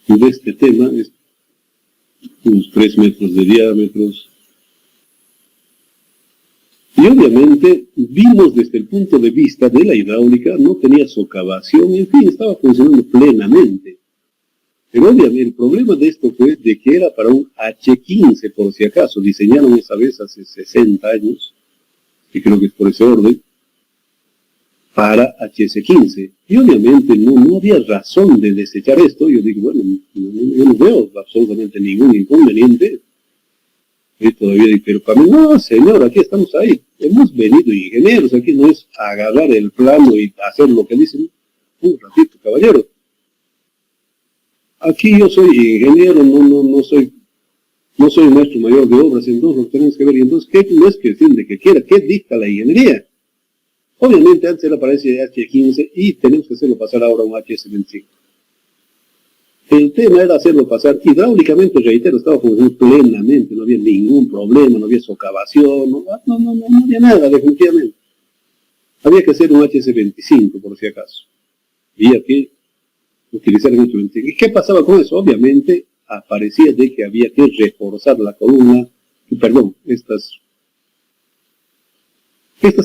de este tema, unos 3 metros de diámetros. Y obviamente vimos desde el punto de vista de la hidráulica, no tenía socavación, en fin, estaba funcionando plenamente. Pero obviamente el problema de esto fue de que era para un H15, por si acaso, diseñaron esa vez hace 60 años, y creo que es por ese orden, para HS15. Y obviamente no había razón de desechar esto. Yo digo, bueno, yo no veo absolutamente ningún inconveniente. Y todavía digo, pero para mí, no, señor, aquí estamos ahí. Hemos venido ingenieros, aquí no es agarrar el plano y hacer lo que dicen. Un ratito, caballero. Aquí yo soy ingeniero, no soy maestro mayor de obras, entonces lo que tenemos que ver. Y entonces, ¿qué no es cuestión de que quiera? ¿Qué dicta la ingeniería? Obviamente antes era para ese H15 y tenemos que hacerlo pasar ahora a un HS25. El tema era hacerlo pasar hidráulicamente, reitero, estaba funcionando plenamente, no había ningún problema, no había socavación, no había nada, definitivamente. Había que hacer un HS25, por si acaso. Había que utilizar el HS25. ¿Y qué pasaba con eso? Obviamente aparecía de que había que reforzar la columna, perdón, estas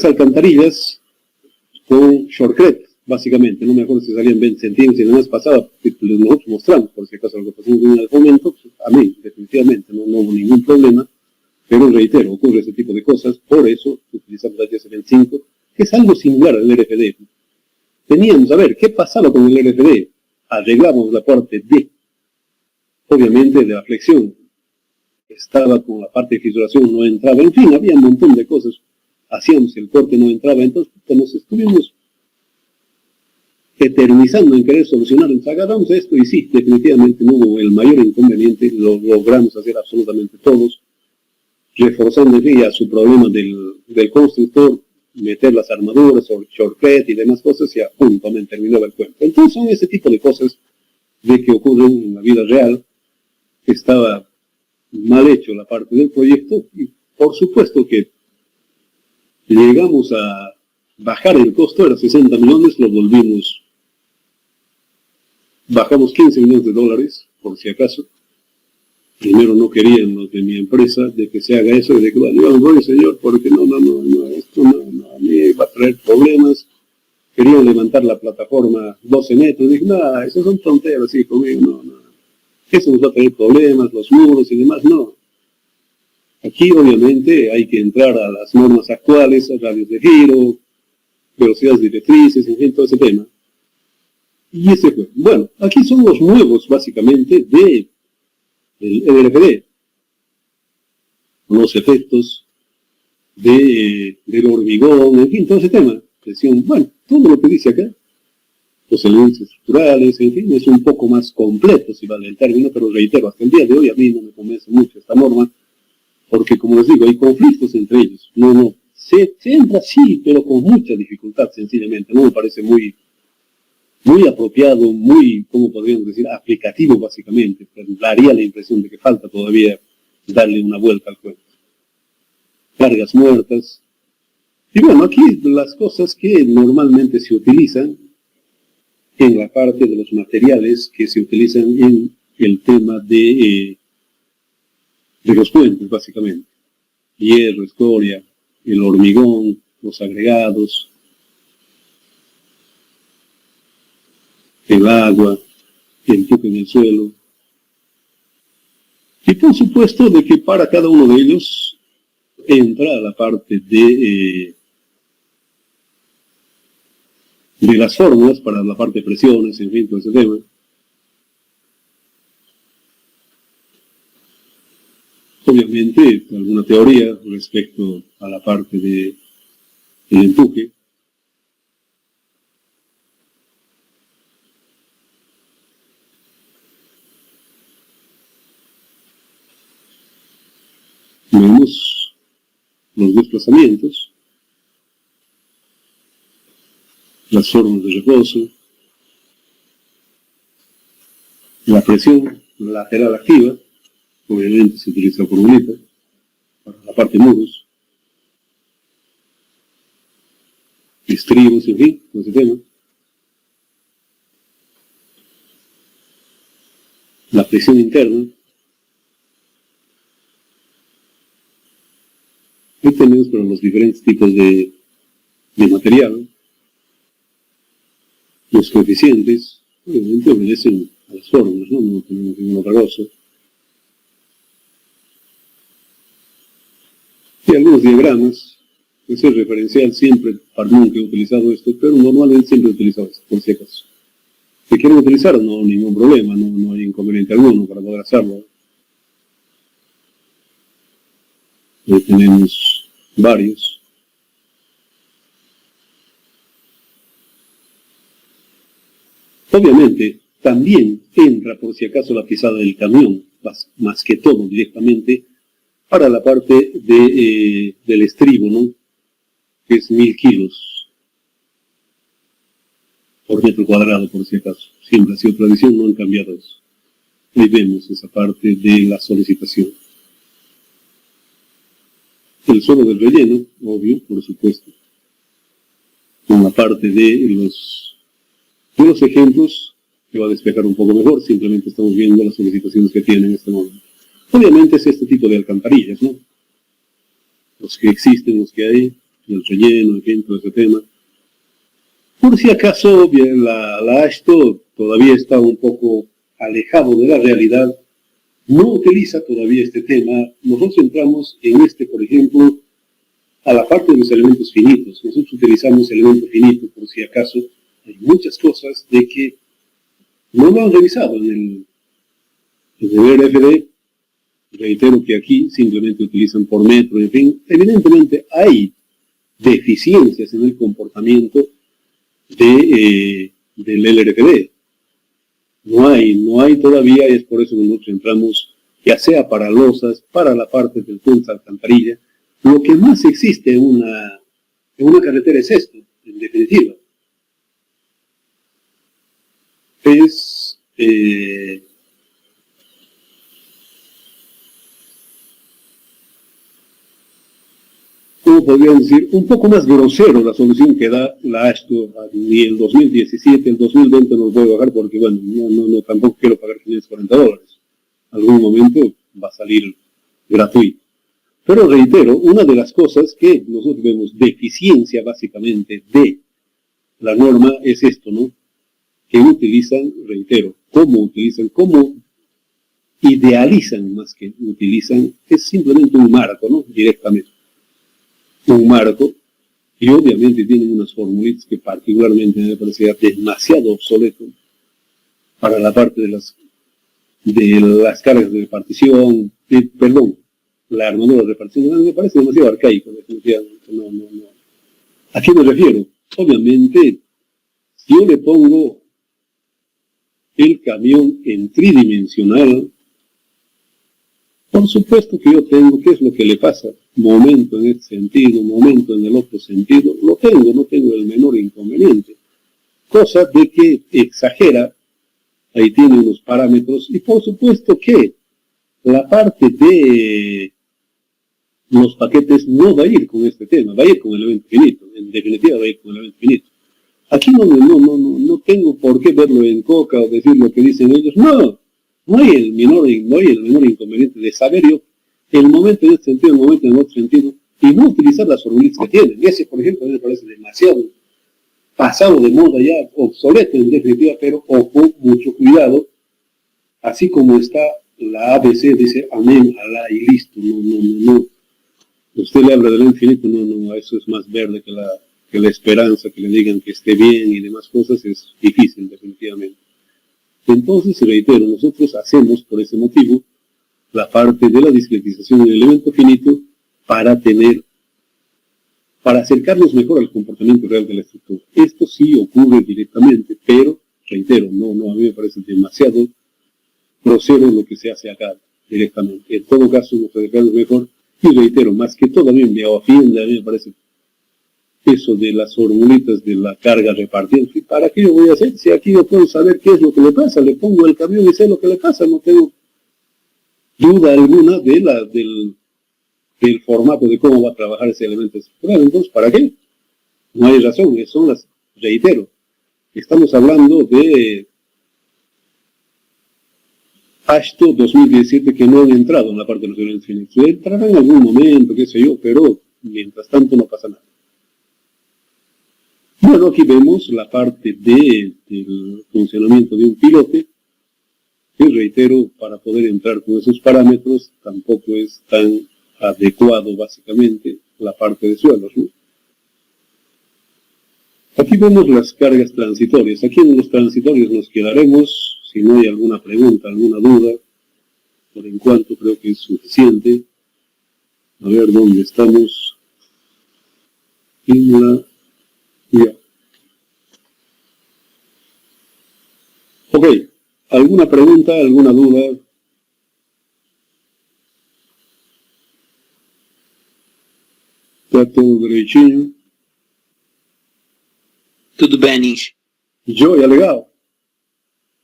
alcantarillas con shortcrete, básicamente, no me acuerdo si salían 20 centímetros y demás pasaba, nosotros mostramos, por si acaso, lo que pasó en el momento, pues, a mí, definitivamente, no hubo ningún problema, pero reitero, ocurre ese tipo de cosas, por eso utilizamos la HS25, que es algo similar al RFD. Teníamos, a ver, ¿qué pasaba con el RFD? Arreglamos la parte D, obviamente, de la flexión, estaba con la parte de fisuración, no entraba, en fin, había un montón de cosas. Hacíamos el corte, no entraba, entonces nos estuvimos eternizando en querer solucionar, entonces agarramos esto y sí, definitivamente no hubo el mayor inconveniente, lo logramos hacer absolutamente todos, reforzando a su problema del constructor, meter las armaduras, shortcrete y demás cosas, y a punto me terminaba el cuento. Entonces son ese tipo de cosas de que ocurren en la vida real, que estaba mal hecho la parte del proyecto, y por supuesto que llegamos a bajar el costo, era 60 millones, lo volvimos, bajamos 15 millones de dólares, por si acaso. Primero no querían los de mi empresa de que se haga eso, y de que, bueno, yo voy, señor, porque esto a mí va a traer problemas. Querían levantar la plataforma 12 metros, dije, no, eso son tonteras, hijo mío, no. Eso nos va a traer problemas, los muros y demás, no. Aquí obviamente hay que entrar a las normas actuales, a radios de giro, velocidades directrices, en fin, todo ese tema. Y ese fue. Bueno, aquí son los nuevos, básicamente, del RFD. Los efectos del hormigón, en fin, todo ese tema. Decían, bueno, todo lo que dice acá, los elementos estructurales, en fin, es un poco más completo, si vale el término, pero reitero, hasta el día de hoy a mí no me convence mucho esta norma, porque como les digo, hay conflictos entre ellos. Se entra sí, pero con mucha dificultad, sencillamente. No me parece muy apropiado, muy, ¿cómo podríamos decir?, aplicativo, básicamente. Pero daría la impresión de que falta todavía darle una vuelta al juego. Cargas muertas. Y bueno, aquí las cosas que normalmente se utilizan en la parte de los materiales que se utilizan en el tema de los puentes, básicamente. Hierro, escoria, el hormigón, los agregados, el agua, el empuje en el suelo. Y por supuesto de que para cada uno de ellos entra la parte de las fórmulas, para la parte de presiones, en fin, todo ese tema. Obviamente, alguna teoría respecto a la parte del empuje. Vemos los desplazamientos, las formas de reposo, la presión lateral activa, obviamente se utiliza formulita para la parte de muros, estribos, en fin, todo ese tema. La presión interna. Ahí tenemos para los diferentes tipos de material. Los coeficientes, obviamente obedecen a las fórmulas, ¿no? No tenemos ninguna otra cosa. Y algunos diagramas, ese es referencial siempre, para nunca he utilizado esto, pero normalmente siempre he utilizado esto, por si acaso. Si quieren utilizar, no ningún problema, no hay inconveniente alguno para poder hacerlo. Ahí tenemos varios. Obviamente, también entra por si acaso la pisada del camión, más que todo directamente, para la parte del estribo, ¿no? Que es 1000 kilos por metro cuadrado, por si acaso. Siempre ha sido tradición, no han cambiado eso. Ahí vemos esa parte de la solicitación. El suelo del relleno, obvio, por supuesto. Con la parte de los ejemplos, que va a despejar un poco mejor, simplemente estamos viendo las solicitaciones que tienen en este momento. Obviamente es este tipo de alcantarillas, ¿no? Los que existen, los que hay, el relleno, en fin, todo ese tema. Por si acaso, bien, la AASHTO todavía está un poco alejado de la realidad, no utiliza todavía este tema. Nosotros entramos en por ejemplo, a la parte de los elementos finitos. Nosotros utilizamos elementos finitos, por si acaso. Hay muchas cosas de que no lo han revisado en el RFD. Reitero que aquí simplemente utilizan por metro, en fin. Evidentemente hay deficiencias en el comportamiento del LRFD. No hay todavía, es por eso que nosotros entramos, ya sea para losas, para la parte del puente alcantarilla. Lo que más existe en una carretera es esto, en definitiva. Es ¿cómo podríamos decir? Un poco más grosero la solución que da la AASHTO. Ni el 2017, el 2020 no lo voy a bajar porque, bueno, no tampoco quiero pagar $540. Algún momento va a salir gratuito. Pero reitero, una de las cosas que nosotros vemos deficiencia básicamente de la norma es esto, ¿no? Que utilizan, reitero, cómo idealizan más que utilizan, es simplemente un marco, ¿no? Directamente. Un marco, y obviamente tienen unas formulitas que particularmente me parecía demasiado obsoleto para la parte de las cargas de repartición, la armadura de repartición, me parece demasiado arcaico, definitivamente, no. ¿A qué me refiero? Obviamente, si yo le pongo el camión en tridimensional, por supuesto que yo tengo, ¿qué es lo que le pasa? Momento en este sentido, momento en el otro sentido, no tengo el menor inconveniente. Cosa de que exagera, ahí tiene unos parámetros, y por supuesto que la parte de los paquetes no va a ir con este tema, va a ir con el elemento finito, en definitiva va a ir con el elemento finito. Aquí no tengo por qué verlo en coca o decir lo que dicen ellos, no hay el menor inconveniente de saber yo el momento en este sentido, el momento en otro sentido, y no utilizar las formulitas que tienen. Ese, por ejemplo, me parece demasiado pasado de moda ya, obsoleto en definitiva, pero ojo, mucho cuidado, así como está la ABC, dice amén, Alá y listo, no. Usted le habla del infinito, no, eso es más verde que la esperanza, que le digan que esté bien y demás cosas, es difícil definitivamente. Entonces, reitero, nosotros hacemos por ese motivo la parte de la discretización del elemento finito para acercarnos mejor al comportamiento real de la estructura. Esto sí ocurre directamente, pero, reitero, no, a mí me parece demasiado grosero lo que se hace acá directamente. En todo caso, nos acercamos mejor, y reitero, más que todo, a mí me ofende, a mí me parece eso de las formulitas de la carga repartida. ¿Para qué yo voy a hacer? Si aquí yo puedo saber qué es lo que le pasa, le pongo el camión y sé lo que le pasa, no tengo duda alguna del formato de cómo va a trabajar ese elemento estructural. Entonces, ¿para qué? No hay razón, reitero, estamos hablando de Ashto 2017 que no han entrado en la parte de los elementos finitos. Entrarán en algún momento, qué sé yo, pero mientras tanto no pasa nada. Bueno, aquí vemos la parte del funcionamiento de un pilote, que reitero, para poder entrar con esos parámetros tampoco es tan adecuado básicamente la parte de suelos, ¿no? Aquí vemos las cargas transitorias. Aquí en los transitorios nos quedaremos, si no hay alguna pregunta, alguna duda, por en cuanto creo que es suficiente. A ver dónde estamos. En la... Ya. Ok, ¿alguna pregunta, alguna duda? Está todo derechinho. Tudo bem, Ninja. Joia, legal.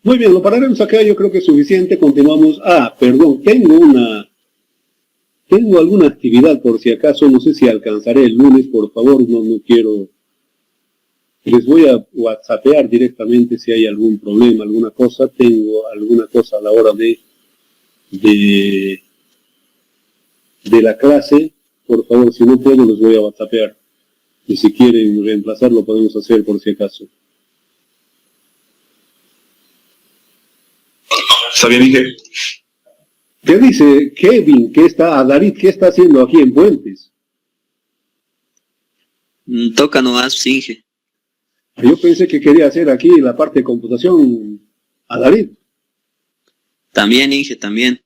Muy bien, lo pararemos acá, yo creo que es suficiente, continuamos. Perdón, tengo alguna actividad por si acaso, no sé si alcanzaré el lunes, por favor, no quiero. Les voy a whatsappear directamente si hay algún problema, alguna cosa. Tengo alguna cosa a la hora de la clase. Por favor, si no puedo, les voy a whatsappear. Y si quieren reemplazarlo, podemos hacer por si acaso. ¿Está bien, Inge? ¿Qué dice Kevin? David, qué está haciendo aquí en Puentes? Toca nomás, Inge. Yo pensé que quería hacer aquí la parte de computación a David. También, Inge, también.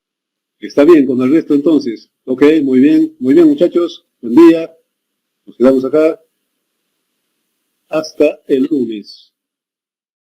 Está bien con el resto entonces. Ok, muy bien muchachos. Buen día. Nos quedamos acá. Hasta el lunes.